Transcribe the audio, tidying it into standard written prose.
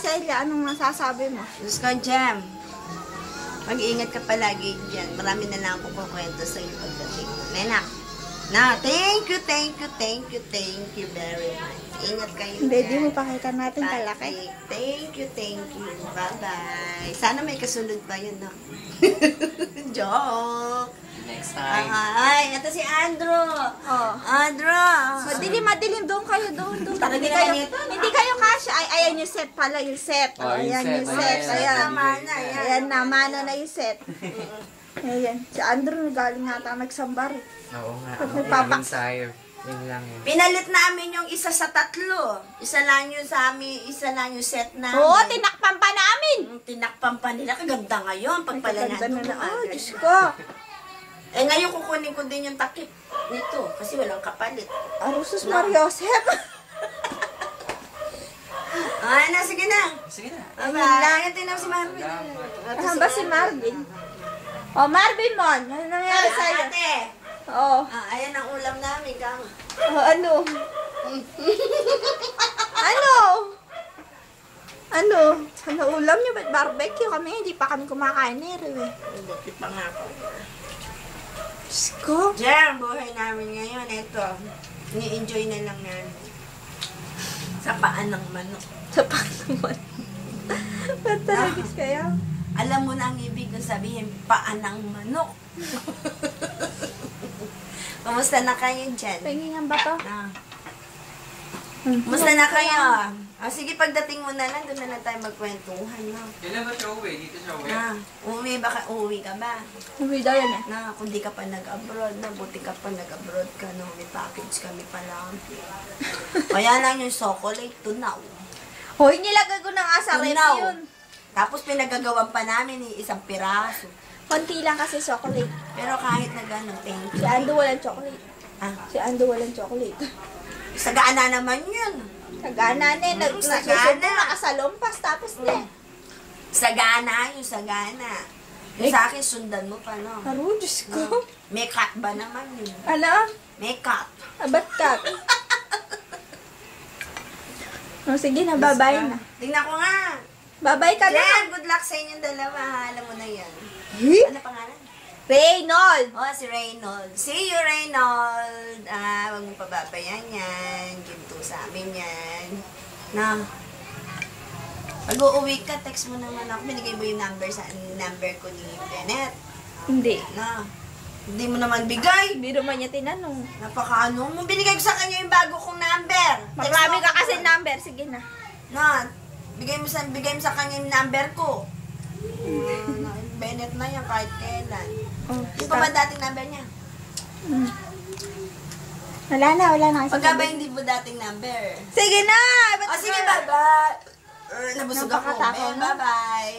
Celia, anong masasabi mo? Diyos ko, Jem. Mag-iingat ka palagi dyan. Marami na lang ako kukwento sa iyo pagdating. Nenak. Na, thank you very much. Ingat kayo. Hindi, di mo pakita natin kalaki. Thank you. Bye-bye. Sana may kasunod pa yun, no? Joke. Next time. Ay, ito si Andrew. Oh. Andrew. Madilim doon kayo, doon. Talaga Hindi naman kayo, ito, no? hindi kayo kasya. Ay, ayan yung set pala, yung set. Oh, yung Ayan set. yung set. Ayan. Ayan. Tama na, yan. Ayan na, mano na yung set. Ayan. Si Andrew, galing nga magsambar. Oo nga. Magpapa- Ensayo. Yun lang yun. Pinalit namin yung isa sa tatlo. Isa lang yung sa amin, isa lang yung set namin. Oo, tinakpan pa namin. Tinakpan pa nila. Kaganda ngayon. Pag pala Ganda nandun. na. Oh, Diyos ko. Eh ngayon kukunin ko din yung takip nito. Kasi walang kapalit. Arusus Mariosep. Ay na, sige na. Sige na. Bye-bye. Ito na si Marvin. Salamat. Asan ba si Marvin? Oh, Marvin Mon. Ano nangyari sa'yo? Ate. Oh. Ayan ang ulam namin. Kama. Oh, ano? Ano? Ano? Ano ulam niyo? Ba't barbecue kami? Hindi pa kami kumakain eh. Hindi pa nga ako. Diyos ko. Diyan, buhay namin ngayon. Ito. Ni-enjoy na lang namin. Sa paan ng manok. Sa pagnaman. Ba't talaga kaya? Alam mo na ang ibig kong sabihin, paan ng manok. Kamusta na kayo dyan? Pahingan ba to? Ah. Kamusta na kayo? Sige, pagdating mo na lang, doon na lang tayo magkwentuhan. No? Kailan ba siya uwi? Dito siya uwi? Uuwi ka ba? Uwi daw yan eh. Na, kung di ka pa nag-abroad, na, buti ka pa nag-abroad ka, no? May package kami pala. Kaya lang yung chocolate, tunaw. Hoy, nilagay ko na nga sa ref Tunaw. yun. Tapos pinagagawan pa namin isang piraso. Konti lang kasi chocolate. Pero kahit na gano'n, thank Si you. Ando walang chocolate. Ah, Si Ando walang chocolate. sagana naman yun. Sagana na eh. Sagana. Nagsusubo nakasalumpas. Tapos na eh. Sagana yung sagana. Yung sa akin, sundan mo pa, no? Aro, Diyos ko. May cut ba naman yun? Ano? May cut. Abat ka. Oh, sige na, babay na. Tingnan ko nga. Babay ka na. Jen, good luck sa inyong dalawa. Ha? Alam mo na yan. Ano pangalan? Reynold! Oh, si Reynold. See you, Reynold. Huwag mong pababayan yan. Ginto sa amin yan. Na. Pag uuwi ka, text mo naman ako. Binigay mo yung number ko ni Bennett. Hindi. Na. Hindi mo naman bigay. Hindi naman niya tinanong. Napakaano mo. Binigay ko sa kanya yung bago kong number. Text Marami mo ka ako. kasi number. Sige na. Na. Bigay mo sa kanya yung number ko. Bennett na yan kahit kailan. Oh, Yung pa ba dating number niya? Wala na. Pagka ba hindi mo dating number? Sige na! O sige, bye-bye. Nabusog ako. Napakatakaw na. Bye-bye.